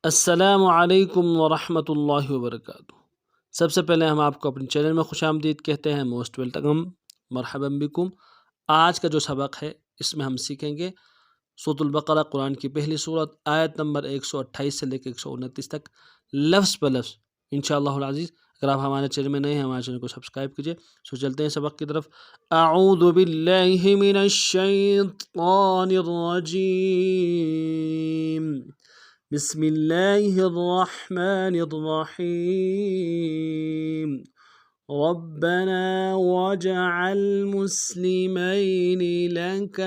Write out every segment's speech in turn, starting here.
अस्सलामु अलैकुम वरहमतुल्लाहि वबरकातुहू। सबसे पहले हम आपको अपने चैनल में खुशामदीद कहते हैं, मोस्ट वेलकम, मरहबन बिकुम। आज का जो सबक है इसमें हम सीखेंगे सूरतुल बकरा, कुरान की पहली सूरत, आयत नंबर 128 से लेकर 129 तक लफ्ज़ ब लफ्ज़ इंशाअल्लाहुल अज़ीज़। अगर आप हमारे चैनल में नए हैं, हमारे चैनल को सब्सक्राइब कीजिए। सो चलते हैं सबक की तरफ। अऊज़ु बिल्लाहि मिनश शैतानिर रजीम। बिस्मिल्लाहिर्रहमानिर्रहीम। रब्बना वजअल मुस्लिमैनि लक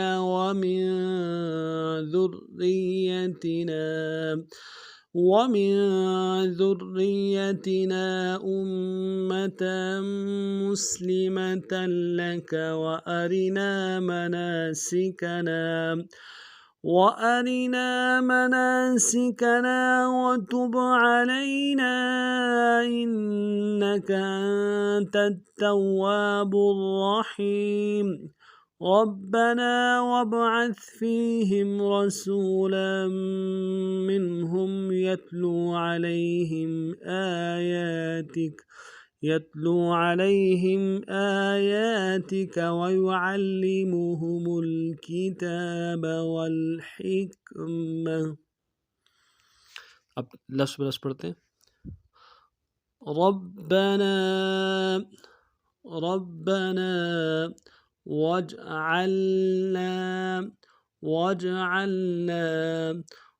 वमिन ذريتنا उम्मतन मुस्लिमतन लक وأرنا مناسكنا وتب علينا إنك أنت التواب الرحيم. ربنا وابعث فيهم رسولا منهم يتلو عليهم آياتك ويعلمهم الكتاب والحكمة. अब लफ्ज़ बलफ्ज़ पढ़ते हैं। रब्बना रब्बना वजअलना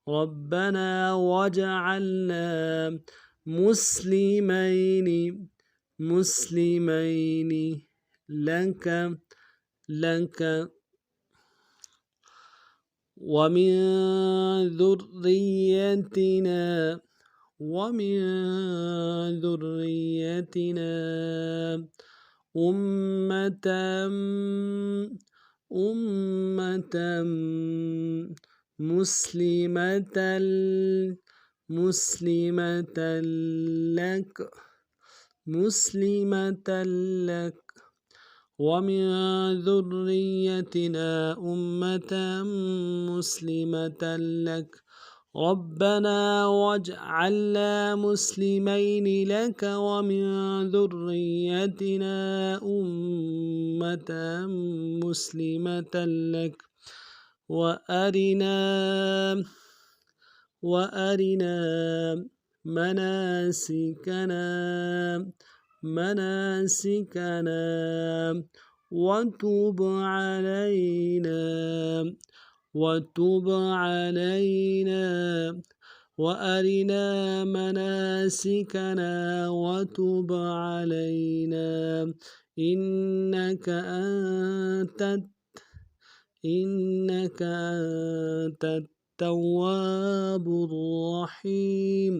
रब्बना वजअलना मुस्लिमैनि लक वमिन ذريتنا أمة مسلمة لك ومن ذريتنا أمة مسلمة لك. ربنا واجعلنا مسلمين لك ومن ذريتنا أمة مسلمة لك وأرنا مناسكنا وتب علينا وأرنا مناسكنا وتب علينا إنك أنت التواب الرحيم.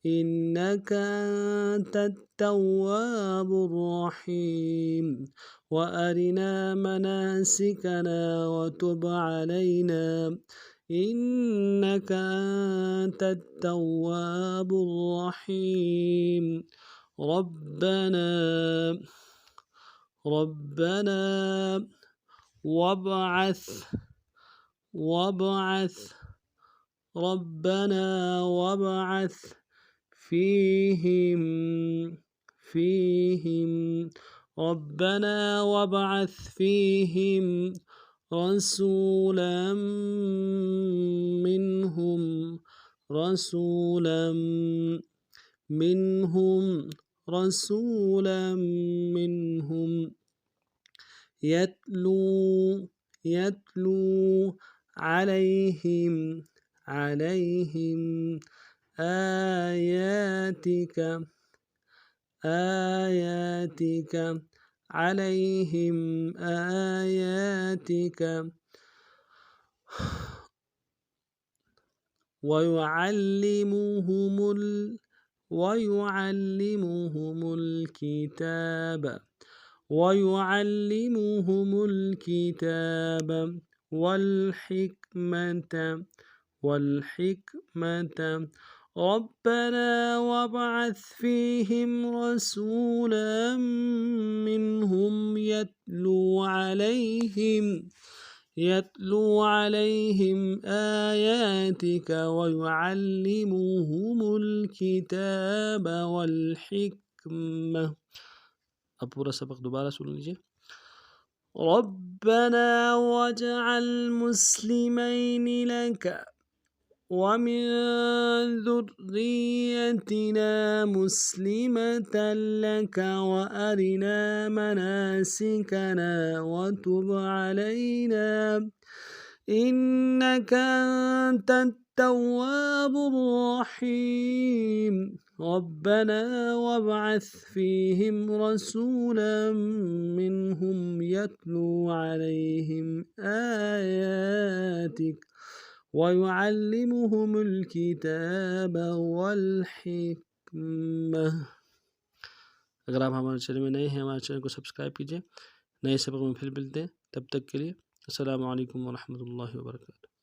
إنك أنت التواب الرحيم. وأرنا مناسكنا وتب علينا إنك أنت التواب الرحيم. ربنا وابعث فيهم رسولا منهم يتلو عليهم آياتك ويعلمهم الكتاب والحكمة. ربنا وابعث فيهم رسولا منهم यत्लू अलैहिम आयातिक व युअल्लिमुहुमुल किताब वल हिक्मह। अब पूरा सबक दोबारा सुन लीजिए। रब्बना वजअल मुस्लिमैनि लक वमिन ذُرِّيَّتِنَا मुस्लिमतन लक व अरिना मनासिकना वतुब अलैना इन्नका अंतत तव्वाबुर रहीम। रब्बना वब्अथ फीहिम रसूलन मिनहुम यत्लू अलैहिम आयातिक वयुअल्लिमुहुमुल किताब वल हिक्मह। अगर आप हमारे चैनल में नए हैं, हमारे चैनल को सब्सक्राइब कीजिए। नए सबक में फिर मिलते हैं, तब तक के लिए अस्सलामु अलैकुम व रहमतुल्लाहि व बरकातुहू।